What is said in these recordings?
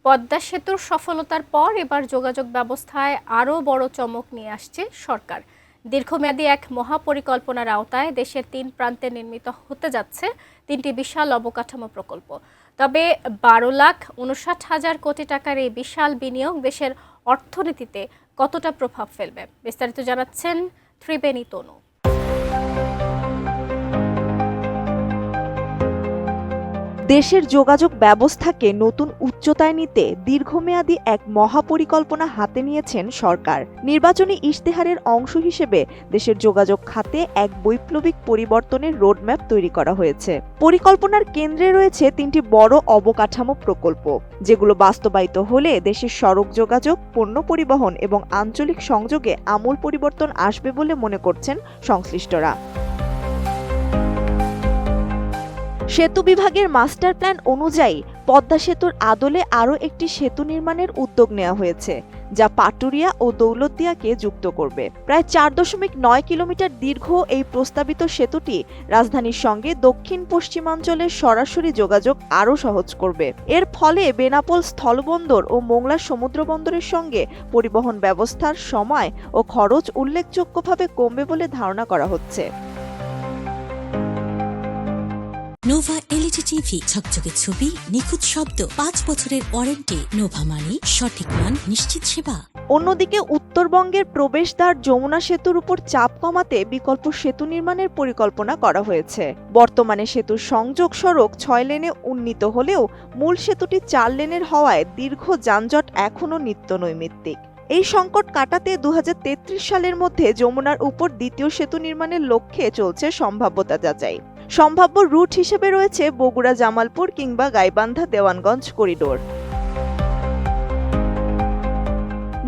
পদ্মা সেতুর সফলতার পর এবার যোগাযোগ ব্যবস্থায় আরও বড় চমক নিয়ে আসছে সরকার। দীর্ঘমেয়াদী এক মহাপরিকল্পনার আওতায় দেশের ৩ প্রান্তে নির্মিত হতে যাচ্ছে ৩টি বিশাল অবকাঠামো প্রকল্প। তবে ১২,৫৯,০০০ কোটি টাকার এই বিশাল বিনিয়োগ দেশের অর্থনীতিতে কতটা প্রভাব ফেলবে, বিস্তারিত জানাচ্ছেন ত্রিবেণী তনু। দেশের যোগাযোগ ব্যবস্থাকে নতুন উচ্চতায় নিতে দীর্ঘমেয়াদী এক মহাপরিকল্পনা হাতে নিয়েছেন সরকার। নির্বাচনী ইশতেহারের অংশ হিসেবে দেশের যোগাযোগ খাতে এক বৈপ্লবিক পরিবর্তনের রোডম্যাপ তৈরি করা হয়েছে। পরিকল্পনার কেন্দ্রে রয়েছে ৩টি বড় অবকাঠামো প্রকল্প, যেগুলো বাস্তবায়িত হলে দেশের সড়ক যোগাযোগ, পণ্য পরিবহন এবং আঞ্চলিক সংযোগে আমূল পরিবর্তন আসবে বলে মনে করছেন সংশ্লিষ্টরা। সেতু বিভাগের মাস্টার প্ল্যান অনুযায়ী পদ্মা সেতুর আদলে আরও একটি সেতু নির্মাণের উদ্যোগ নেওয়া হয়েছে, যা পাটুরিয়া ও দৌলতদিয়াকে যুক্ত করবে। প্রায় ৪.৯ কিলোমিটার দীর্ঘ এই প্রস্তাবিত সেতুটি রাজধানীর সঙ্গে দক্ষিণ পশ্চিমাঞ্চলের সরাসরি যোগাযোগ আরও সহজ করবে। এর ফলে বেনাপোল স্থলবন্দর ও মোংলা সমুদ্র বন্দরের সঙ্গে পরিবহন ব্যবস্থার সময় ও খরচ উল্লেখযোগ্যভাবে কমবে বলে ধারণা করা হচ্ছে। নোভা এলইডি টিভি, ঝকঝকে ছবি, নিখুঁত শব্দ, ৫ বছরের ওয়ারেন্টি। নোভা মানি সঠিক মান, নিশ্চিত সেবা। অন্যদিকে উত্তরবঙ্গের প্রবেশদ্বার যমুনা সেতুর উপর চাপ কমাতে বিকল্প সেতু নির্মাণের পরিকল্পনা করা হয়েছে। বর্তমানে সেতুর সংযোগ সড়ক ৬ লেনে উন্নীত হলেও মূল সেতুটি ৪ লেনের হওয়ায় দীর্ঘ যানজট এখনও নিত্যনৈমিত্তিক। এই সংকট কাটাতে ২০৩৩ সালের মধ্যে যমুনার উপর দ্বিতীয় সেতু নির্মাণের লক্ষ্যে চলছে সম্ভাব্যতা যাচাই। সম্ভাব্য রুট হিসেবে রয়েছে বগুড়া জামালপুর কিংবা গাইবান্ধা দেওয়ানগঞ্জ করিডোর।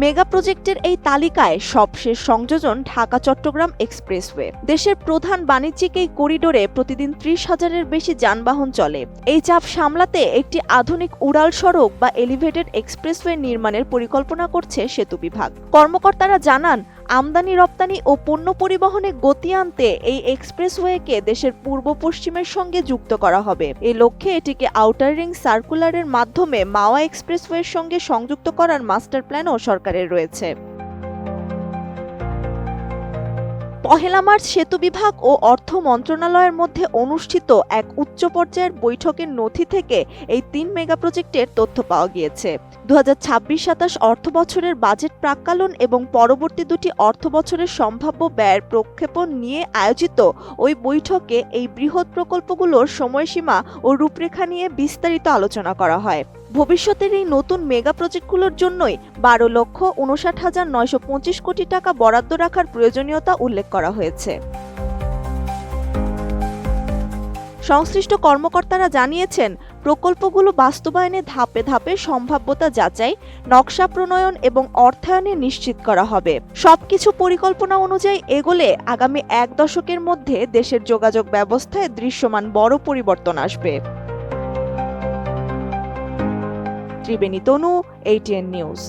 মেগা প্রজেক্টের এই তালিকায় সবশেষ সংযোজন ঢাকা চট্টগ্রাম এক্সপ্রেসওয়ে। দেশের প্রধান বাণিজ্যিক এই করিডোরে প্রতিদিন ৩০,০০০-এর বেশি যানবাহন চলে। এই চাপ সামলাতে একটি আধুনিক উড়াল সড়ক বা এলিভেটেড এক্সপ্রেসওয়ে নির্মাণের পরিকল্পনা করছে সেতু বিভাগ। কর্মকর্তারা জানান, আমদানি রপ্তানি ও পণ্য পরিবহনে গতি আনতে এই এক্সপ্রেসওয়েকে দেশের পূর্ব পশ্চিমের সঙ্গে যুক্ত করা হবে। এই লক্ষ্যে এটিকে আউটার রিং সার্কুলারের মাধ্যমে মাওয়া এক্সপ্রেসওয়ের সঙ্গে সংযুক্ত করার মাস্টার প্ল্যানও সরকারের রয়েছে। পহেলা মার্চ সেতু বিভাগ ও অর্থ মন্ত্রণালয়ের মধ্যে অনুষ্ঠিত এক উচ্চ পর্যায়ের বৈঠকের নথি থেকে এই ৩ মেগা প্রজেক্টের তথ্য পাওয়া গিয়েছে। ২০২৬-২৭ অর্থ বছরের বাজেট প্রাক্কালন এবং পরবর্তী দুটি অর্থ বছরের সম্ভাব্য ব্যয়ের প্রক্ষেপণ নিয়ে আয়োজিত ওই বৈঠকে এই বৃহৎ প্রকল্পগুলোর সময়সীমা ও রূপরেখা নিয়ে বিস্তারিত আলোচনা করা হয়। ভবিষ্যতের এই নতুন মেগা প্রজেক্টগুলোর জন্যই ১২,৫৯,৯২৫ কোটি টাকা বরাদ্দ রাখার প্রয়োজনীয়তা উল্লেখ করা হয়েছে। সংশ্লিষ্ট কর্মকর্তারা জানিয়েছেন, প্রকল্পগুলো বাস্তবায়নে ধাপে ধাপে সম্ভাব্যতা যাচাই, নকশা প্রণয়ন এবং অর্থায়নে নিশ্চিত করা হবে। সবকিছু পরিকল্পনা অনুযায়ী এগোলে আগামী ১ দশকের মধ্যে দেশের যোগাযোগ ব্যবস্থায় দৃশ্যমান বড় পরিবর্তন আসবে। ত্রিবেণী তনু, ATN নিউজ।